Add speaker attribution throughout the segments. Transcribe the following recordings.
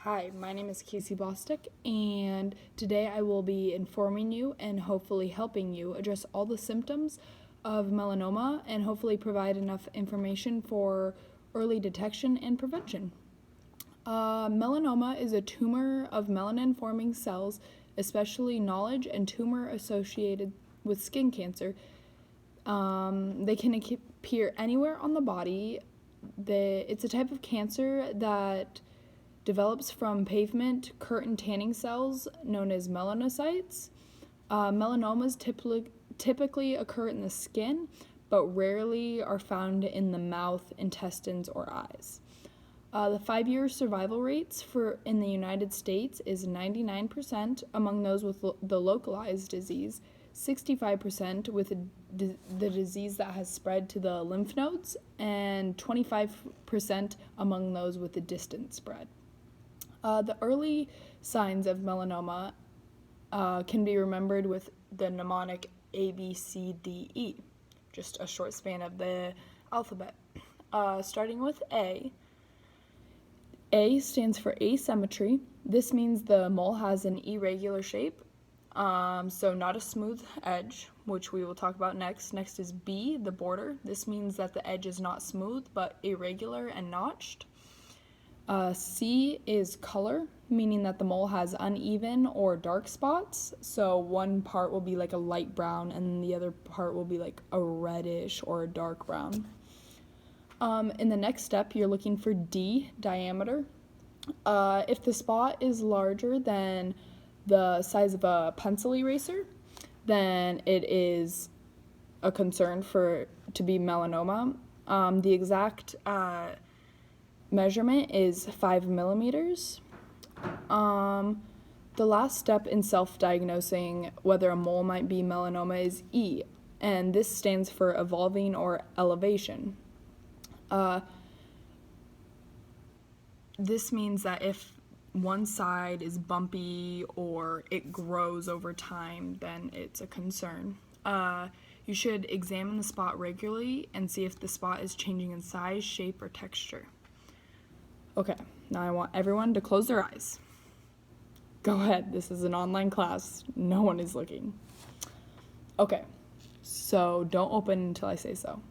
Speaker 1: Hi, my name is Kaycee Bostic, and today I will be informing you and hopefully helping you address all the symptoms of melanoma and hopefully provide enough information for early detection and prevention. Melanoma is a tumor of melanin-forming cells, especially knowledge and tumor associated with skin cancer. They can appear anywhere on the body. It's a type of cancer that develops from pavement curtain tanning cells known as melanocytes. Melanomas typically occur in the skin, but rarely are found in the mouth, intestines, or eyes. The 5-year survival rates in the United States is 99% among those with the localized disease, 65% with the disease that has spread to the lymph nodes, and 25% among those with the distant spread. The early signs of melanoma can be remembered with the mnemonic A, B, C, D, E, just a short span of the alphabet. Starting with A. A stands for asymmetry. This means the mole has an irregular shape, so not a smooth edge, which we will talk about next. Next is B, the border. This means that the edge is not smooth, but irregular and notched. C is color, meaning that the mole has uneven or dark spots. So one part will be like a light brown and the other part will be like a reddish or a dark brown. In the next step, you're looking for D, diameter. If the spot is larger than the size of a pencil eraser, then it is a concern to be melanoma. The exact measurement is 5 millimeters. The last step in self-diagnosing whether a mole might be melanoma is E, and this stands for evolving or elevation. This means that if one side is bumpy or it grows over time, then it's a concern. You should examine the spot regularly and see if the spot is changing in size, shape, or texture. Okay, now I want everyone to close their eyes. Go ahead, this is an online class. No one is looking. Okay, so don't open until I say so.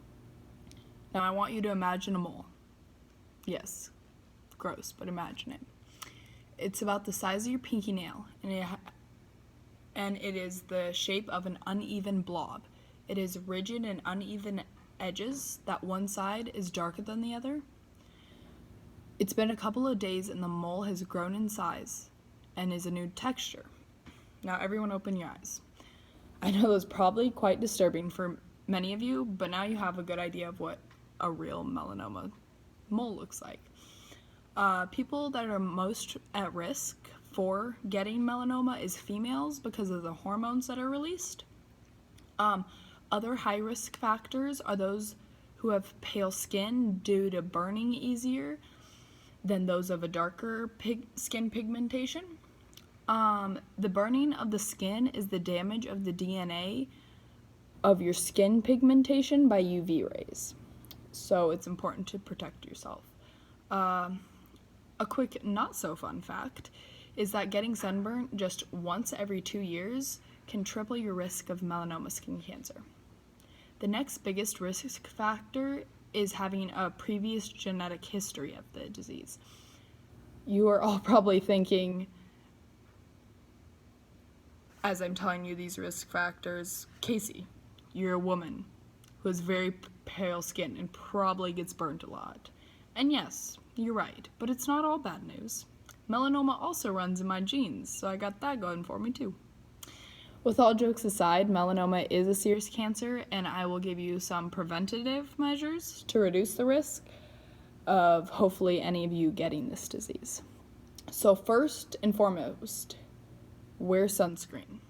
Speaker 1: Now I want you to imagine a mole. Yes, gross, but imagine it. It's about the size of your pinky nail, and it is the shape of an uneven blob. It is rigid and uneven edges that one side is darker than the other. It's been a couple of days and the mole has grown in size and is a new texture. Now everyone open your eyes. I know that's probably quite disturbing for many of you, but now you have a good idea of what a real melanoma mole looks like. People that are most at risk for getting melanoma is females because of the hormones that are released. Other high-risk factors are those who have pale skin due to burning easier than those of a darker skin pigmentation. The burning of the skin is the damage of the DNA of your skin pigmentation by UV rays. So it's important to protect yourself. A quick not so fun fact is that getting sunburnt just once every 2 years can triple your risk of melanoma skin cancer. The next biggest risk factor is having a previous genetic history of the disease. You are all probably thinking, as I'm telling you these risk factors, Kaycee, you're a woman who has very pale skin and probably gets burnt a lot. And yes, you're right, but it's not all bad news. Melanoma also runs in my genes, so I got that going for me too. With all jokes aside, melanoma is a serious cancer, and I will give you some preventative measures to reduce the risk of hopefully any of you getting this disease. So first and foremost, wear sunscreen.